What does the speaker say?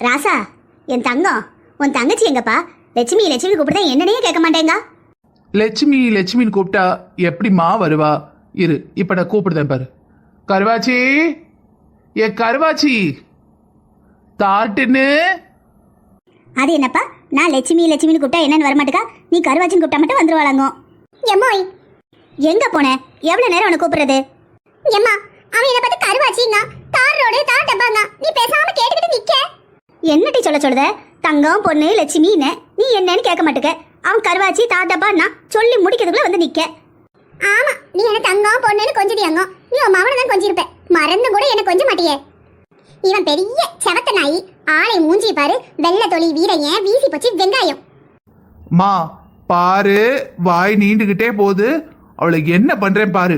ராசா, என் தங்கம், உன் தங்கச்சி எங்கப்பா? லட்சுமி லட்சுமி கூப்பிட்டா என்னன்னே கேட்க மாட்டேங்க. லட்சுமி லட்சுமின்னு கூப்பிட்டா எப்படிமா வருவா? இரு, இப்ப நான் கூப்பிடுதேன் பாரு. கருவாச்சி, ஏ கருவாச்சி, தாட்டுன்னு. அது என்னப்பா, நான் லட்சுமி லட்சுமின்னு கூப்பிட்டா என்னன்னு வரமாட்டுக்கா? நீ கருவாச்சின்னு கூப்பிட்டா மட்டும் வந்துருவாளாங்க. எம்மாய், எங்க போன? எவ்வளவு நேரம் உனக்கு கூப்பிடுறது? எம்மா, அவன் என்ன பார்த்து கருவாச்சிங்க, தார் ரோடு தார் டப்பாங்க. நீ பேசாம கேட்டுக்கிட்டு நிக்க. என்னடி சொல்லுத? தங்கம் பொண்ணு லட்சுமின்னு நீ என்னன்னு கேட்க மாட்டுக்க. அவன் கருவாச்சி தார் டப்பான்னா சொல்லி முடிக்கிறதுக்குள்ள வந்து நிக்க. ஆமா, நீ என்ன தங்கம் பொண்ணுன்னு கொஞ்சிடியாங்க. நீ உன் மவனை தான் கொஞ்சிருப்ப, மறந்து கூட என்ன கொஞ்ச மாட்டியே. இவன் பெரிய செவத்த நாய், ஆளை மூஞ்சி பாரு, வெள்ளை தொளி வீரையன் வீசி போச்சு வெங்காயம். மா பாரு, வாய் நீண்டுகிட்டே போகுது. அவளை என்ன பண்றேன் பாரு.